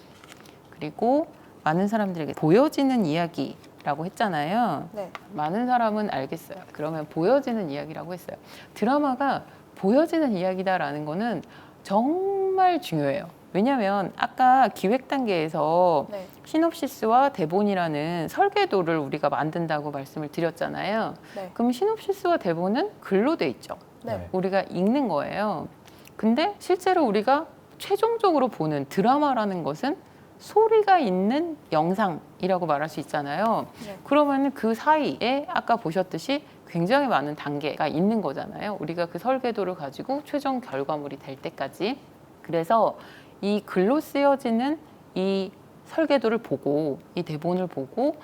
그리고 많은 사람들에게 보여지는 이야기라고 했잖아요. 네. 많은 사람은 알겠어요. 그러면 보여지는 이야기라고 했어요. 드라마가 보여지는 이야기다라는 거는 정말 중요해요. 왜냐하면 아까 기획 단계에서 네. 시놉시스와 대본이라는 설계도를 우리가 만든다고 말씀을 드렸잖아요. 네. 그럼 시놉시스와 대본은 글로 돼 있죠. 네. 우리가 읽는 거예요. 근데 실제로 우리가 최종적으로 보는 드라마라는 것은 소리가 있는 영상이라고 말할 수 있잖아요. 네. 그러면 그 사이에 아까 보셨듯이 굉장히 많은 단계가 있는 거잖아요. 우리가 그 설계도를 가지고 최종 결과물이 될 때까지. 그래서 이 글로 쓰여지는 이 설계도를 보고 이 대본을 보고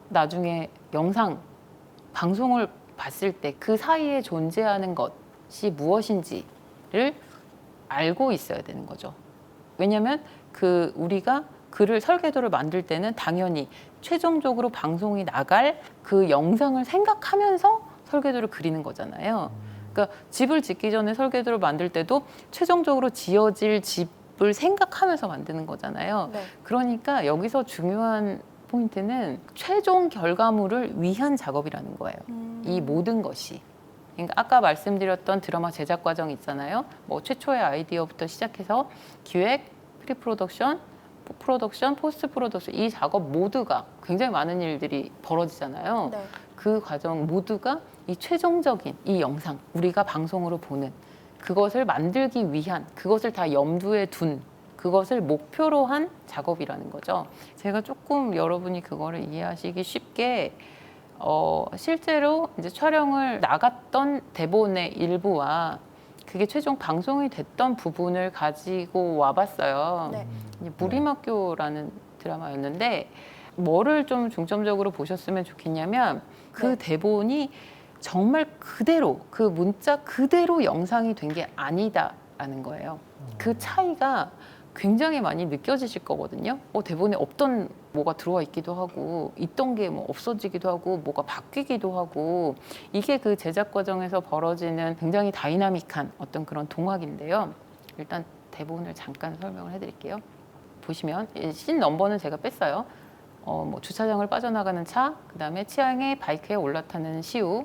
나중에 영상 방송을 봤을 때 그 사이에 존재하는 것이 무엇인지를 알고 있어야 되는 거죠. 왜냐하면 우리가 글을 설계도를 만들 때는 당연히 최종적으로 방송이 나갈 그 영상을 생각하면서 설계도를 그리는 거잖아요. 그러니까 집을 짓기 전에 설계도를 만들 때도 최종적으로 지어질 집을 생각하면서 만드는 거잖아요. 네. 그러니까 여기서 중요한 포인트는 최종 결과물을 위한 작업이라는 거예요. 이 모든 것이. 그러니까 아까 말씀드렸던 드라마 제작 과정 있잖아요. 뭐 최초의 아이디어부터 시작해서 기획, 프리프로덕션, 프로덕션, 포스트 프로덕션 이 작업 모두가 굉장히 많은 일들이 벌어지잖아요. 네. 그 과정 모두가 이 최종적인 이 영상 우리가 방송으로 보는 그것을 만들기 위한 그것을 다 염두에 둔 그것을 목표로 한 작업이라는 거죠. 제가 조금 여러분이 그거를 이해하시기 쉽게 실제로 이제 촬영을 나갔던 대본의 일부와 그게 최종 방송이 됐던 부분을 가지고 와봤어요. 네. 이제 무림학교라는 드라마였는데 뭐를 좀 중점적으로 보셨으면 좋겠냐면 그 네. 대본이 정말 그대로 그 문자 그대로 영상이 된 게 아니다라는 거예요. 그 차이가 굉장히 많이 느껴지실 거거든요. 대본에 없던 뭐가 들어와 있기도 하고 있던 게 뭐 없어지기도 하고 뭐가 바뀌기도 하고 이게 그 제작 과정에서 벌어지는 굉장히 다이나믹한 어떤 그런 동화인데요. 일단 대본을 잠깐 설명을 해드릴게요. 보시면 씬 넘버는 제가 뺐어요. 뭐 주차장을 빠져나가는 차, 그다음에 치앙의 바이크에 올라타는 시우,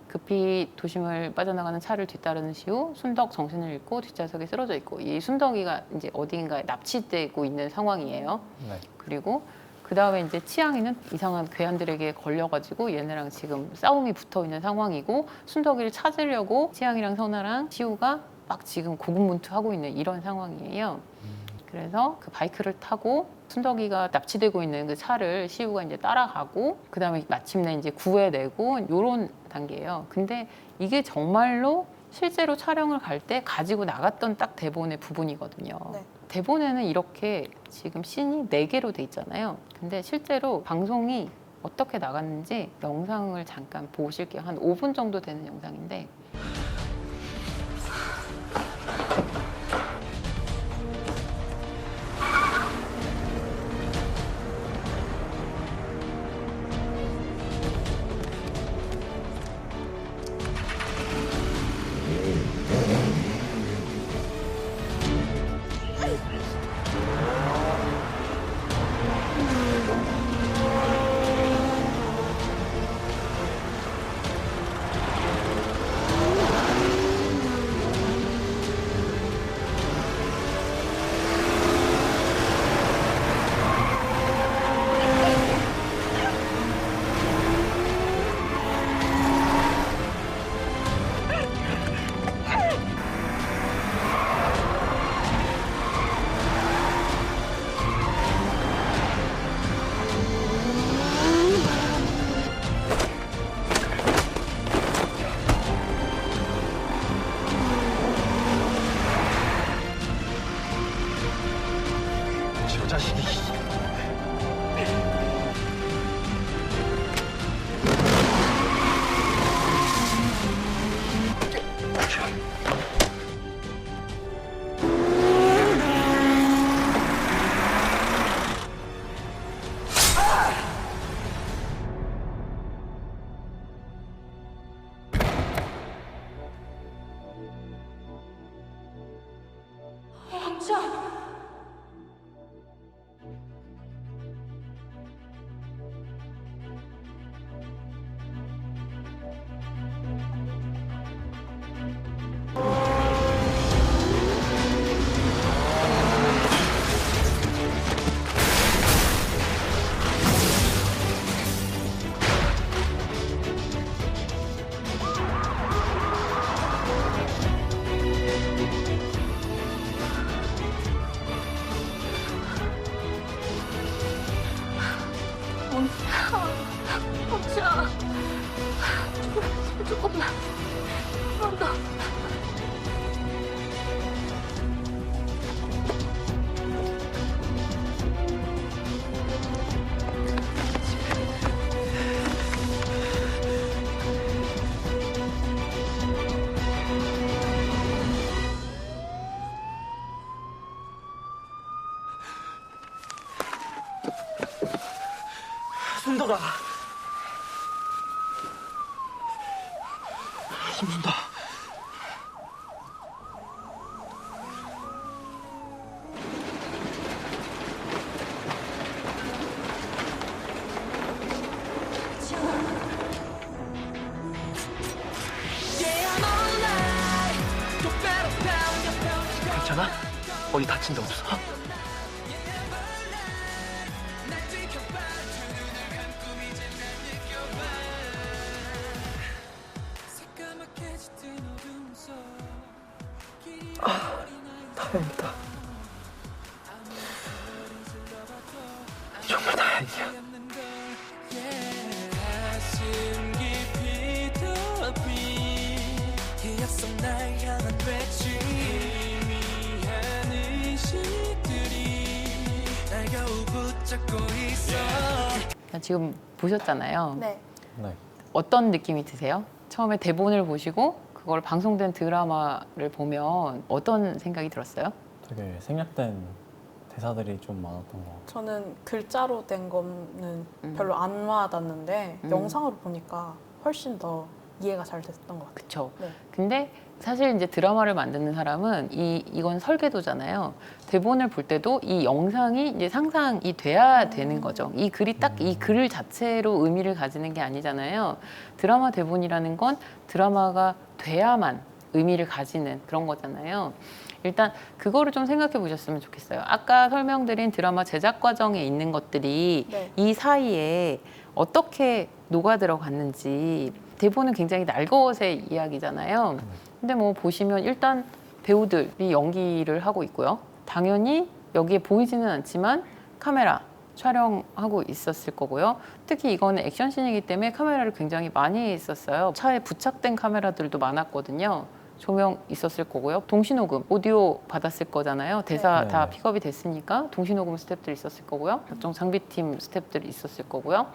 급히 도심을 빠져나가는 차를 뒤따르는 시우, 순덕 정신을 잃고 뒷좌석에 쓰러져 있고 이 순덕이가 이제 어딘가에 납치되고 있는 상황이에요. 네. 그리고 그 다음에 이제 치앙이는 이상한 괴한들에게 걸려가지고 얘네랑 지금 싸움이 붙어 있는 상황이고 순덕이를 찾으려고 치앙이랑 선아랑 시우가 막 지금 고군분투하고 있는 이런 상황이에요. 그래서 그 바이크를 타고 순덕이가 납치되고 있는 그 차를 시우가 이제 따라가고 그 다음에 마침내 이제 구해내고 이런 단계예요. 근데 이게 정말로 실제로 촬영을 갈 때 가지고 나갔던 딱 대본의 부분이거든요. 네. 대본에는 이렇게 지금 씬이 4개로 돼 있잖아요. 근데 실제로 방송이 어떻게 나갔는지 영상을 잠깐 보실게요. 한 5분 정도 되는 영상인데 조금만 더. 순덕아. 숨는다. 괜찮아? 어디 다친 데 없어? 다행이다. 정말 다행이야. 지금 보셨잖아요. 네. 네. 어떤 느낌이 드세요? 처음에 대본을 보시고 그걸 방송된 드라마를 보면 어떤 생각이 들었어요? 되게 생략된 대사들이 좀 많았던 것 같아요. 저는 글자로 된 거는 별로 안 와닿는데 영상으로 보니까 훨씬 더 이해가 잘 됐던 것 같아요. 그쵸. 네. 근데 사실 이제 드라마를 만드는 사람은 이건 설계도잖아요. 대본을 볼 때도 이 영상이 이제 상상이 돼야 되는 거죠. 이 글이 딱 이 글 자체로 의미를 가지는 게 아니잖아요. 드라마 대본이라는 건 드라마가 돼야만 의미를 가지는 그런 거잖아요. 일단 그거를 좀 생각해 보셨으면 좋겠어요. 아까 설명드린 드라마 제작 과정에 있는 것들이 네. 이 사이에 어떻게 녹아 들어갔는지. 대본은 굉장히 날것의 이야기잖아요. 근데 뭐 보시면 일단 배우들이 연기를 하고 있고요. 당연히 여기에 보이지는 않지만 카메라 촬영하고 있었을 거고요. 특히 이거는 액션씬이기 때문에 카메라를 굉장히 많이 썼어요. 차에 부착된 카메라들도 많았거든요. 조명 있었을 거고요. 동시녹음, 오디오 받았을 거잖아요. 대사 네. 다 픽업이 됐으니까 동시녹음 스태프들 있었을 거고요. 각종 장비팀 스태프들이 있었을 거고요.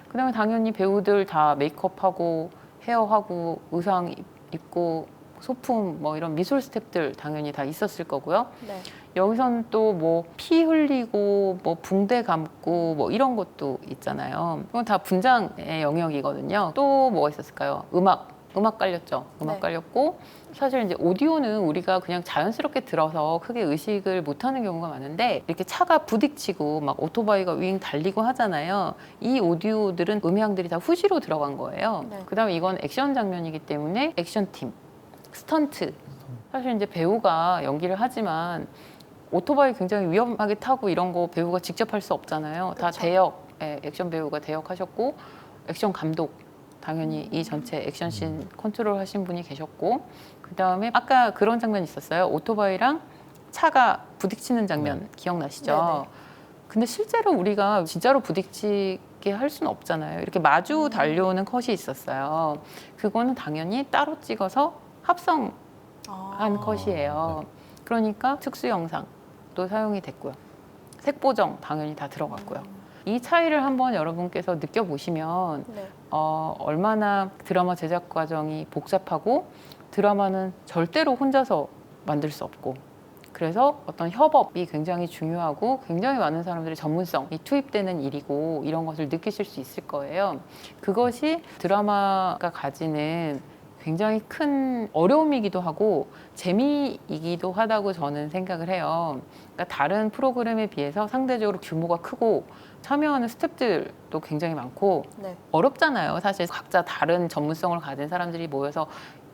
그다음에 당연히 배우들 다 메이크업하고 헤어하고 의상 입고 소품 뭐 이런 미술 스태프들 당연히 다 있었을 거고요. 네. 여기선 또 뭐 피 흘리고 뭐 붕대 감고 뭐 이런 것도 있잖아요. 그건 다 분장의 영역이거든요. 또 뭐가 있었을까요? 음악 깔렸죠. 음악 네. 깔렸고 사실 이제 오디오는 우리가 그냥 자연스럽게 들어서 크게 의식을 못하는 경우가 많은데 이렇게 차가 부딪히고 막 오토바이가 윙 달리고 하잖아요. 이 오디오들은 음향들이 다 후시로 들어간 거예요. 네. 그다음에 이건 액션 장면이기 때문에 액션팀, 스턴트. 사실 이제 배우가 연기를 하지만 오토바이 굉장히 위험하게 타고 이런 거 배우가 직접 할 수 없잖아요. 다 그쵸. 대역, 액션 배우가 대역하셨고 액션 감독 당연히 이 전체 액션씬 컨트롤 하신 분이 계셨고 그다음에 아까 그런 장면이 있었어요. 오토바이랑 차가 부딪히는 장면 기억나시죠? 네네. 근데 실제로 우리가 진짜로 부딪히게 할 수는 없잖아요. 이렇게 마주 달려오는 컷이 있었어요. 그거는 당연히 따로 찍어서 합성한 아. 컷이에요. 그러니까 특수 영상도 사용이 됐고요. 색보정 당연히 다 들어갔고요. 이 차이를 한번 여러분께서 느껴보시면 네. 얼마나 드라마 제작 과정이 복잡하고 드라마는 절대로 혼자서 만들 수 없고 그래서 어떤 협업이 굉장히 중요하고 굉장히 많은 사람들의 전문성이 투입되는 일이고 이런 것을 느끼실 수 있을 거예요. 그것이 드라마가 가지는 굉장히 큰 어려움이기도 하고 재미이기도 하다고 저는 생각을 해요. 그러니까 다른 프로그램에 비해서 상대적으로 규모가 크고 참여하는 스태프들도 굉장히 많고 네. 어렵잖아요. 사실 각자 다른 전문성을 가진 사람들이 모여서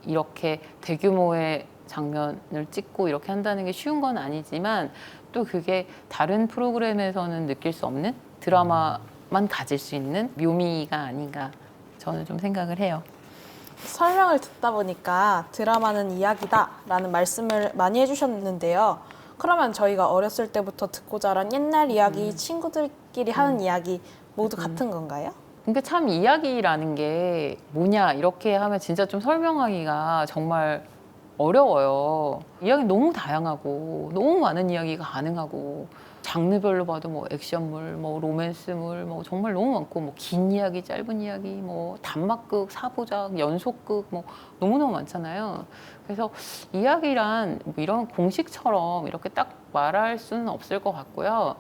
이렇게 대규모의 장면을 찍고 이렇게 한다는 게 쉬운 건 아니지만 또 그게 다른 프로그램에서는 느낄 수 없는 드라마만 가질 수 있는 묘미가 아닌가 저는 좀 생각을 해요. 설명을 듣다 보니까 드라마는 이야기다라는 말씀을 많이 해주셨는데요. 그러면 저희가 어렸을 때부터 듣고 자란 옛날 이야기, 친구들끼리 하는 이야기 모두 같은 건가요? 그러니까 참 이야기라는 게 뭐냐 이렇게 하면 진짜 좀 설명하기가 정말 어려워요. 이야기 너무 다양하고 너무 많은 이야기가 가능하고 장르별로 봐도 뭐 액션물, 뭐 로맨스물, 뭐 정말 너무 많고 뭐 긴 이야기, 짧은 이야기, 뭐 단막극, 사부작, 연속극 뭐 너무너무 많잖아요. 그래서 이야기란 뭐 이런 공식처럼 이렇게 딱 말할 수는 없을 것 같고요.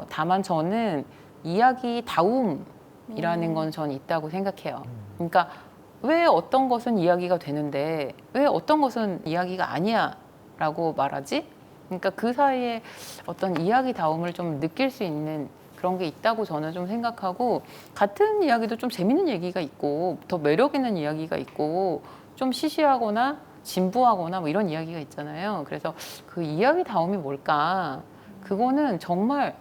다만 저는 이야기다움이라는 건 전 있다고 생각해요. 그러니까 왜 어떤 것은 이야기가 되는데 왜 어떤 것은 이야기가 아니야 라고 말하지? 그러니까 그 사이에 어떤 이야기다움을 좀 느낄 수 있는 그런 게 있다고 저는 좀 생각하고 같은 이야기도 좀 재밌는 얘기가 있고 더 매력 있는 이야기가 있고 좀 시시하거나 진부하거나 뭐 이런 이야기가 있잖아요. 그래서 그 이야기다움이 뭘까? 그거는 정말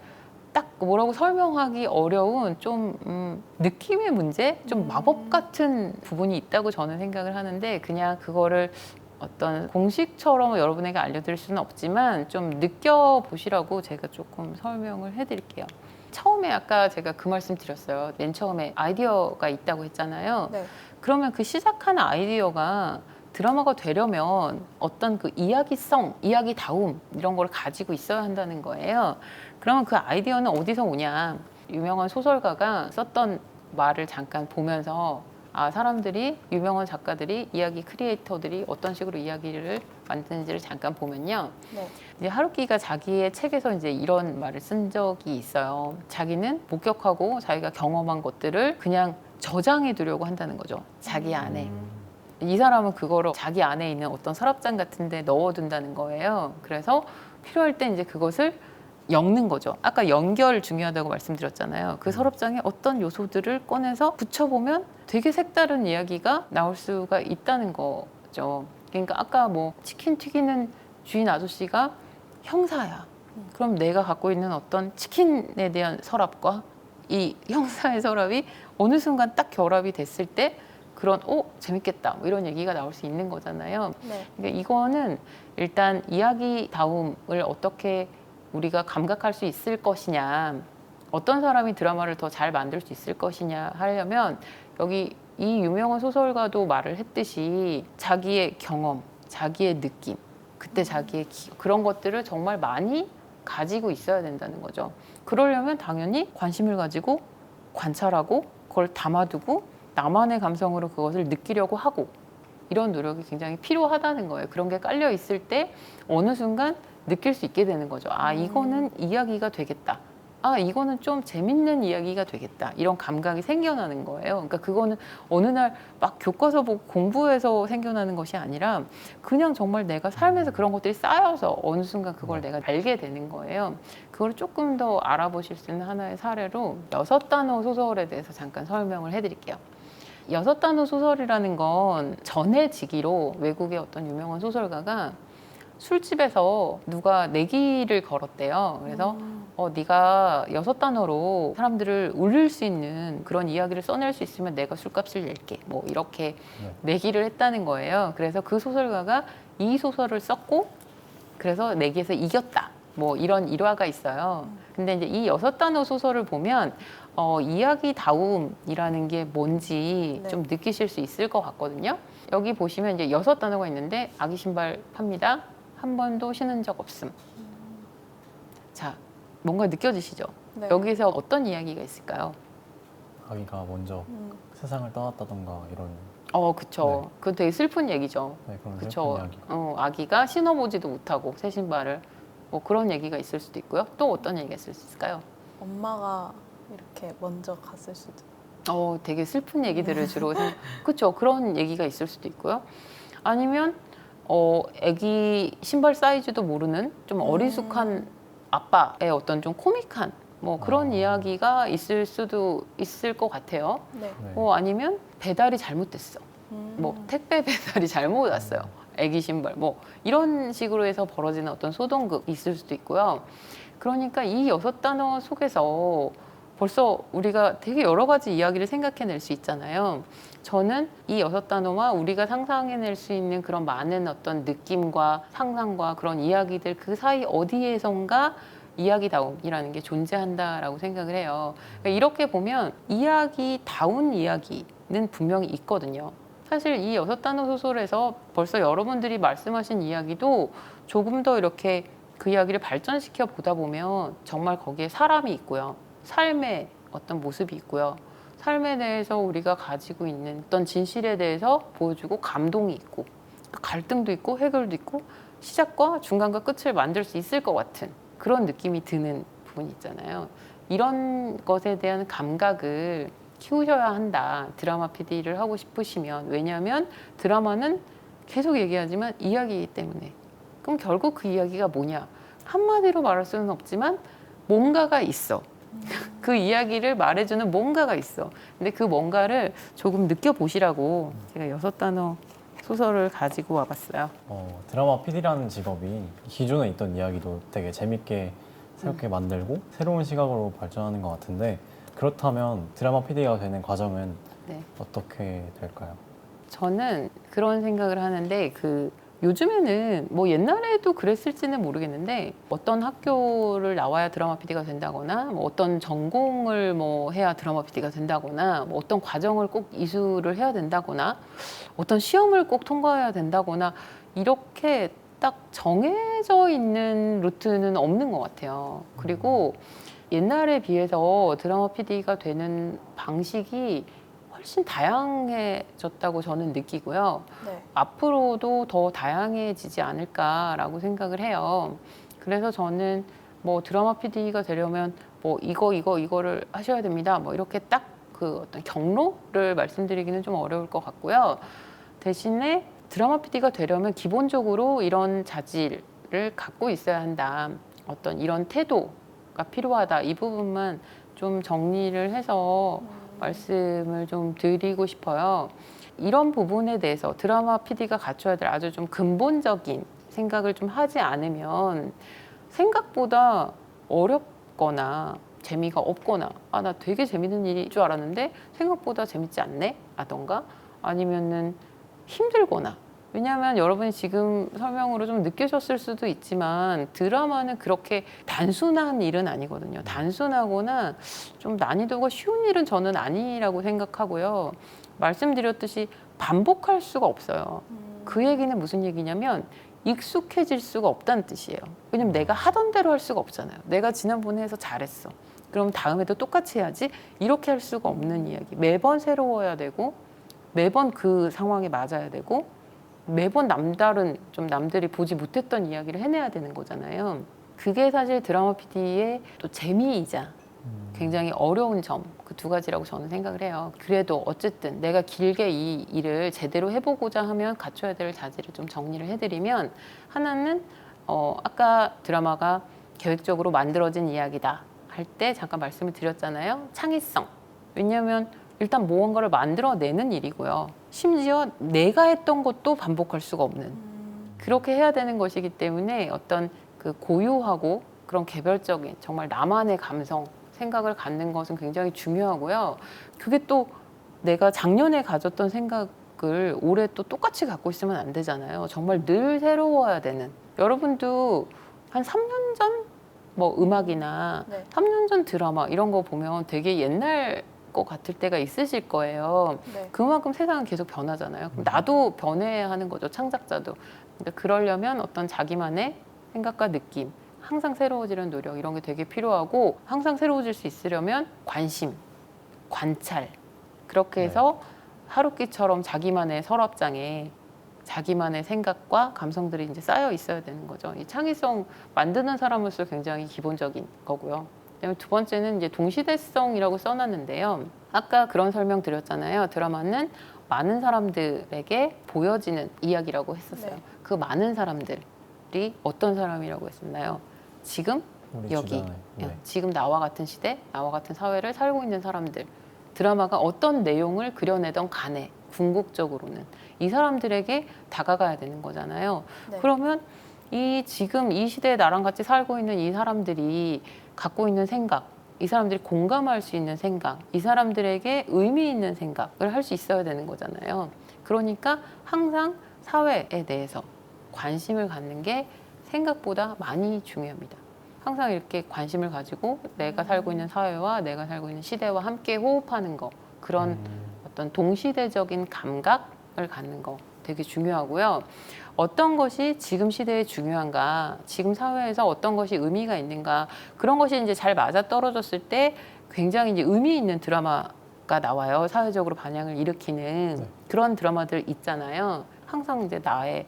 딱 뭐라고 설명하기 어려운 좀 느낌의 문제? 좀 마법 같은 부분이 있다고 저는 생각을 하는데 그냥 그거를 어떤 공식처럼 여러분에게 알려드릴 수는 없지만 좀 느껴보시라고 제가 조금 설명을 해드릴게요. 처음에 아까 제가 그 말씀 드렸어요. 맨 처음에 아이디어가 있다고 했잖아요. 네. 그러면 그 시작하는 아이디어가 드라마가 되려면 어떤 그 이야기성, 이야기다움 이런 걸 가지고 있어야 한다는 거예요. 그러면 그 아이디어는 어디서 오냐? 유명한 소설가가 썼던 말을 잠깐 보면서 아, 사람들이 유명한 작가들이 이야기 크리에이터들이 어떤 식으로 이야기를 만드는지를 잠깐 보면요. 네. 이제 하루키가 자기의 책에서 이제 이런 말을 쓴 적이 있어요. 자기는 목격하고 자기가 경험한 것들을 그냥 저장해 두려고 한다는 거죠. 자기 안에. 이 사람은 그거를 자기 안에 있는 어떤 서랍장 같은 데 넣어둔다는 거예요. 그래서 필요할 때 이제 그것을 엮는 거죠. 아까 연결 중요하다고 말씀드렸잖아요. 그 서랍장에 어떤 요소들을 꺼내서 붙여보면 되게 색다른 이야기가 나올 수가 있다는 거죠. 그러니까 아까 뭐 치킨 튀기는 주인 아저씨가 형사야. 그럼 내가 갖고 있는 어떤 치킨에 대한 서랍과 이 형사의 서랍이 어느 순간 딱 결합이 됐을 때 그런 재밌겠다 뭐 이런 얘기가 나올 수 있는 거잖아요. 네. 그러니까 이거는 일단 이야기다움을 어떻게 우리가 감각할 수 있을 것이냐, 어떤 사람이 드라마를 더 잘 만들 수 있을 것이냐 하려면 여기 이 유명한 소설가도 말을 했듯이 자기의 경험, 자기의 느낌, 그때 자기의 그런 것들을 정말 많이 가지고 있어야 된다는 거죠. 그러려면 당연히 관심을 가지고 관찰하고 그걸 담아두고 나만의 감성으로 그것을 느끼려고 하고 이런 노력이 굉장히 필요하다는 거예요. 그런 게 깔려 있을 때 어느 순간 느낄 수 있게 되는 거죠. 아, 이거는 이야기가 되겠다. 아, 이거는 좀 재밌는 이야기가 되겠다. 이런 감각이 생겨나는 거예요. 그러니까 그거는 어느 날 막 교과서 보고 공부해서 생겨나는 것이 아니라 그냥 정말 내가 살면서 그런 것들이 쌓여서 어느 순간 그걸 내가 알게 되는 거예요. 그걸 조금 더 알아보실 수 있는 하나의 사례로 6단어 소설에 대해서 잠깐 설명을 해드릴게요. 6단어 소설이라는 건 전해지기로 외국의 어떤 유명한 소설가가 술집에서 누가 내기를 걸었대요. 그래서 네가 6단어로 사람들을 울릴 수 있는 그런 이야기를 써낼 수 있으면 내가 술값을 낼게. 뭐 이렇게 내기를 했다는 거예요. 그래서 그 소설가가 이 소설을 썼고 그래서 내기에서 이겼다. 뭐 이런 일화가 있어요. 근데 이제 이 6단어 소설을 보면 이야기다움이라는 게 뭔지 네. 좀 느끼실 수 있을 것 같거든요. 여기 보시면 이제 6단어가 있는데 아기 신발 팝니다. 한 번도 신은 적 없음. 자, 뭔가 느껴지시죠? 네. 여기서 어떤 이야기가 있을까요? 아기가 먼저 세상을 떠났다던가 이런 그쵸. 네. 그건 되게 슬픈 얘기죠. 네, 그런 그쵸. 슬픈 이야기. 아기가 신어보지도 못하고 새 신발을 뭐 그런 얘기가 있을 수도 있고요. 또 어떤 얘기가 있을 수 있을까요? 엄마가 이렇게 먼저 갔을 수도. 되게 슬픈 얘기들을 주로 그쵸. 그런 얘기가 있을 수도 있고요. 아니면 아기 신발 사이즈도 모르는 좀 어리숙한 아빠의 어떤 좀 코믹한 뭐 그런 이야기가 있을 수도 있을 것 같아요. 네. 네. 아니면 배달이 잘못됐어. 뭐 택배 배달이 잘못 왔어요. 아기 신발 뭐 이런 식으로 해서 벌어지는 어떤 소동극이 있을 수도 있고요. 그러니까 이 6단어 속에서 벌써 우리가 되게 여러 가지 이야기를 생각해낼 수 있잖아요. 저는 이 6단어와 우리가 상상해낼 수 있는 그런 많은 어떤 느낌과 상상과 그런 이야기들 그 사이 어디에선가 이야기다움이라는 게 존재한다라고 생각을 해요. 그러니까 이렇게 보면 이야기다운 이야기는 분명히 있거든요. 사실 이 6단어 소설에서 벌써 여러분들이 말씀하신 이야기도 조금 더 이렇게 그 이야기를 발전시켜 보다 보면 정말 거기에 사람이 있고요. 삶의 어떤 모습이 있고요. 삶에 대해서 우리가 가지고 있는 어떤 진실에 대해서 보여주고 감동이 있고 갈등도 있고 해결도 있고 시작과 중간과 끝을 만들 수 있을 것 같은 그런 느낌이 드는 부분이 있잖아요. 이런 것에 대한 감각을 키우셔야 한다. 드라마 PD를 하고 싶으시면. 왜냐하면 드라마는 계속 얘기하지만 이야기이기 때문에. 그럼 결국 그 이야기가 뭐냐? 한마디로 말할 수는 없지만 뭔가가 있어. 그 이야기를 말해주는 뭔가가 있어. 근데 그 뭔가를 조금 느껴보시라고 제가 6단어 소설을 가지고 와봤어요. 드라마 PD라는 직업이 기존에 있던 이야기도 되게 재밌게 새롭게 만들고 새로운 시각으로 발전하는 것 같은데 그렇다면 드라마 PD가 되는 과정은 네. 어떻게 될까요? 저는 그런 생각을 하는데 요즘에는 뭐 옛날에도 그랬을지는 모르겠는데 어떤 학교를 나와야 드라마 PD가 된다거나 뭐 어떤 전공을 뭐 해야 드라마 PD가 된다거나 뭐 어떤 과정을 꼭 이수를 해야 된다거나 어떤 시험을 꼭 통과해야 된다거나 이렇게 딱 정해져 있는 루트는 없는 것 같아요. 그리고 옛날에 비해서 드라마 PD가 되는 방식이 훨씬 다양해졌다고 저는 느끼고요. 네. 앞으로도 더 다양해지지 않을까라고 생각을 해요. 그래서 저는 뭐 드라마 PD가 되려면 뭐 이거를 하셔야 됩니다. 뭐 이렇게 딱 그 어떤 경로를 말씀드리기는 좀 어려울 것 같고요. 대신에 드라마 PD가 되려면 기본적으로 이런 자질을 갖고 있어야 한다. 어떤 이런 태도가 필요하다. 이 부분만 좀 정리를 해서 말씀을 좀 드리고 싶어요. 이런 부분에 대해서 드라마 PD가 갖춰야 될 아주 좀 근본적인 생각을 좀 하지 않으면 생각보다 어렵거나 재미가 없거나 나 되게 재밌는 일인 줄 알았는데 생각보다 재밌지 않네? 라던가 아니면은 힘들거나 왜냐하면 여러분이 지금 설명으로 좀 느끼셨을 수도 있지만 드라마는 그렇게 단순한 일은 아니거든요. 단순하거나 좀 난이도가 쉬운 일은 저는 아니라고 생각하고요. 말씀드렸듯이 반복할 수가 없어요. 그 얘기는 무슨 얘기냐면 익숙해질 수가 없다는 뜻이에요. 왜냐면 내가 하던 대로 할 수가 없잖아요. 내가 지난번에 해서 잘했어. 그럼 다음에도 똑같이 해야지. 이렇게 할 수가 없는 이야기. 매번 새로워야 되고 매번 그 상황에 맞아야 되고 매번 남다른 좀 남들이 보지 못했던 이야기를 해내야 되는 거잖아요. 그게 사실 드라마 PD의 또 재미이자 굉장히 어려운 점 그 2가지라고 저는 생각을 해요. 그래도 어쨌든 내가 길게 이 일을 제대로 해보고자 하면 갖춰야 될 자질을 좀 정리를 해드리면 하나는 아까 드라마가 계획적으로 만들어진 이야기다 할 때 잠깐 말씀을 드렸잖아요. 창의성. 왜냐하면 일단 무언가를 만들어내는 일이고요. 심지어 내가 했던 것도 반복할 수가 없는 그렇게 해야 되는 것이기 때문에 어떤 그 고유하고 그런 개별적인 정말 나만의 감성, 생각을 갖는 것은 굉장히 중요하고요. 그게 또 내가 작년에 가졌던 생각을 올해 또 똑같이 갖고 있으면 안 되잖아요. 정말 늘 새로워야 되는. 여러분도 한 3년 전 뭐 음악이나 네. 3년 전 드라마 이런 거 보면 되게 옛날 것 같을 때가 있으실 거예요. 네. 그만큼 세상은 계속 변하잖아요. 그럼 나도 변해야 하는 거죠. 창작자도. 그러니까 그러려면 어떤 자기만의 생각과 느낌, 항상 새로워지는 노력 이런 게 되게 필요하고 항상 새로워질 수 있으려면 관심, 관찰 그렇게 해서 하루키처럼 자기만의 서랍장에 자기만의 생각과 감성들이 이제 쌓여 있어야 되는 거죠. 이 창의성 만드는 사람으로서 굉장히 기본적인 거고요. 그다음에 2번째는 이제 동시대성이라고 써놨는데요. 아까 그런 설명 드렸잖아요. 드라마는 많은 사람들에게 보여지는 이야기라고 했었어요. 네. 그 많은 사람들이 어떤 사람이라고 했었나요? 지금 우리 여기 주변에. 지금 나와 같은 시대, 나와 같은 사회를 살고 있는 사람들. 드라마가 어떤 내용을 그려내던 간에 궁극적으로는 이 사람들에게 다가가야 되는 거잖아요. 네. 그러면 지금 이 시대에 나랑 같이 살고 있는 이 사람들이 갖고 있는 생각, 이 사람들이 공감할 수 있는 생각, 이 사람들에게 의미 있는 생각을 할 수 있어야 되는 거잖아요. 그러니까 항상 사회에 대해서 관심을 갖는 게 생각보다 많이 중요합니다. 항상 이렇게 관심을 가지고 내가 살고 있는 사회와 내가 살고 있는 시대와 함께 호흡하는 거, 그런 어떤 동시대적인 감각을 갖는 거 되게 중요하고요. 어떤 것이 지금 시대에 중요한가, 지금 사회에서 어떤 것이 의미가 있는가, 그런 것이 이제 잘 맞아 떨어졌을 때 굉장히 이제 의미 있는 드라마가 나와요. 사회적으로 반향을 일으키는 그런 드라마들 있잖아요. 항상 이제 나의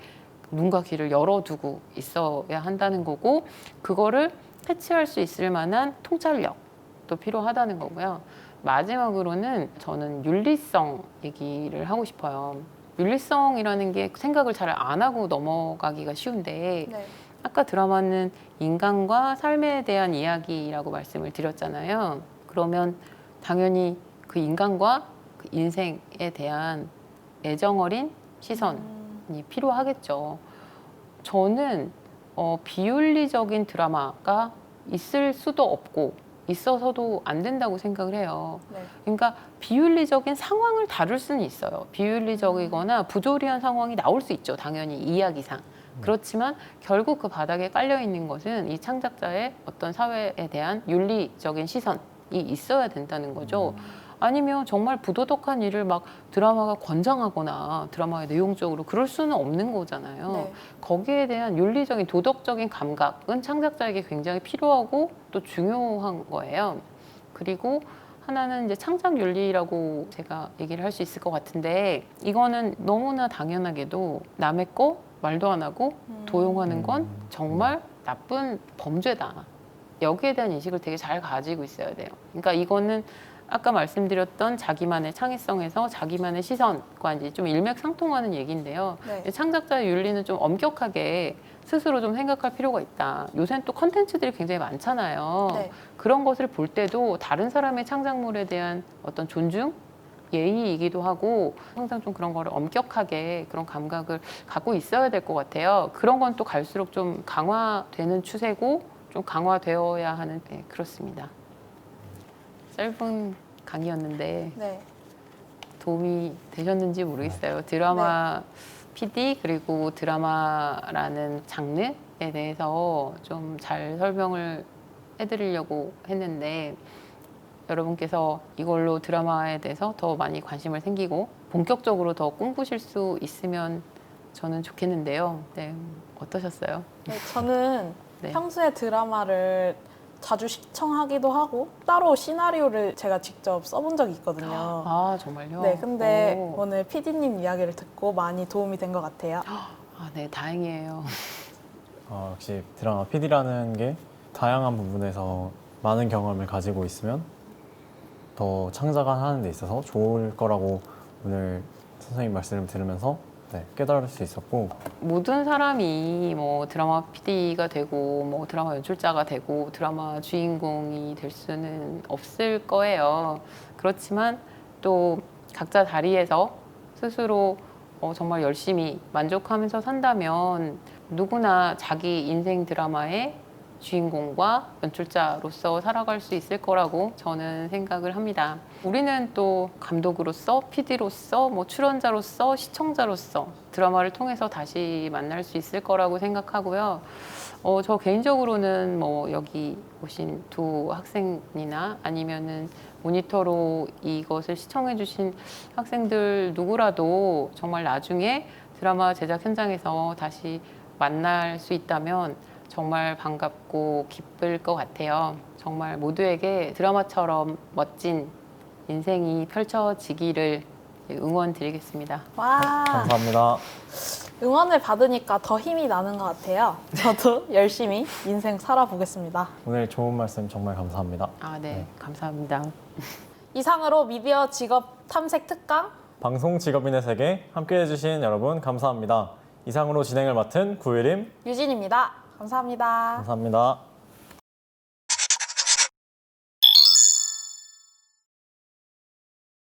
눈과 귀를 열어두고 있어야 한다는 거고, 그거를 캐치할 수 있을 만한 통찰력도 필요하다는 거고요. 마지막으로는 저는 윤리성 얘기를 하고 싶어요. 윤리성이라는 게 생각을 잘 안 하고 넘어가기가 쉬운데 네. 아까 드라마는 인간과 삶에 대한 이야기라고 말씀을 드렸잖아요. 그러면 당연히 그 인간과 그 인생에 대한 애정 어린 시선이 필요하겠죠. 저는 비윤리적인 드라마가 있을 수도 없고 있어서도 안 된다고 생각을 해요. 네. 그러니까 비윤리적인 상황을 다룰 수는 있어요. 비윤리적이거나 부조리한 상황이 나올 수 있죠. 당연히 이야기상. 그렇지만 결국 그 바닥에 깔려 있는 것은 이 창작자의 어떤 사회에 대한 윤리적인 시선이 있어야 된다는 거죠. 아니면 정말 부도덕한 일을 막 드라마가 권장하거나 드라마의 내용적으로 그럴 수는 없는 거잖아요. 네. 거기에 대한 윤리적인 도덕적인 감각은 창작자에게 굉장히 필요하고 또 중요한 거예요. 그리고 하나는 이제 창작 윤리라고 제가 얘기를 할 수 있을 것 같은데, 이거는 너무나 당연하게도 남의 거 말도 안 하고 도용하는 건 정말 나쁜 범죄다. 여기에 대한 인식을 되게 잘 가지고 있어야 돼요. 그러니까 이거는 아까 말씀드렸던 자기만의 창의성에서 자기만의 시선과 이제 좀 일맥상통하는 얘기인데요. 네. 창작자의 윤리는 좀 엄격하게 스스로 좀 생각할 필요가 있다. 요새는 또 컨텐츠들이 굉장히 많잖아요. 네. 그런 것을 볼 때도 다른 사람의 창작물에 대한 어떤 존중? 예의이기도 하고 항상 좀 그런 거를 엄격하게 그런 감각을 갖고 있어야 될 것 같아요. 그런 건 또 갈수록 좀 강화되는 추세고 좀 강화되어야 하는, 네, 그렇습니다. 짧은 강의였는데 네. 도움이 되셨는지 모르겠어요. 드라마 PD 그리고 드라마라는 장르에 대해서 좀 잘 설명을 해드리려고 했는데 여러분께서 이걸로 드라마에 대해서 더 많이 관심을 생기고 본격적으로 더 꿈꾸실 수 있으면 저는 좋겠는데요. 네, 어떠셨어요? 네, 저는 네. 평소에 드라마를 자주 시청하기도 하고 따로 시나리오를 제가 직접 써본 적이 있거든요. 아, 정말요? 네, 근데 오. 오늘 PD님 이야기를 듣고 많이 도움이 된 것 같아요. 아, 네, 다행이에요. 역시 드라마 PD라는 게 다양한 부분에서 많은 경험을 가지고 있으면 더 창작하는 데 있어서 좋을 거라고 오늘 선생님 말씀을 들으면서 깨달을 수 있었고, 모든 사람이 뭐 드라마 PD가 되고 뭐 드라마 연출자가 되고 드라마 주인공이 될 수는 없을 거예요. 그렇지만 또 각자 자리에서 스스로 정말 열심히 만족하면서 산다면 누구나 자기 인생 드라마의 주인공과 연출자로서 살아갈 수 있을 거라고 저는 생각을 합니다. 우리는 또 감독으로서, PD로서, 뭐 출연자로서, 시청자로서 드라마를 통해서 다시 만날 수 있을 거라고 생각하고요. 저 개인적으로는 뭐 여기 오신 두 학생이나 아니면은 모니터로 이것을 시청해 주신 학생들 누구라도 정말 나중에 드라마 제작 현장에서 다시 만날 수 있다면 정말 반갑고 기쁠 것 같아요. 정말 모두에게 드라마처럼 멋진 인생이 펼쳐지기를 응원드리겠습니다. 와, 감사합니다. 응원을 받으니까 더 힘이 나는 것 같아요. 저도 열심히 인생 살아보겠습니다. 오늘 좋은 말씀 정말 감사합니다. 아, 네, 감사합니다. 이상으로 미디어 직업 탐색 특강 방송 직업인의 세계 함께해 주신 여러분 감사합니다. 이상으로 진행을 맡은 구혜림 유진입니다. 감사합니다. 감사합니다.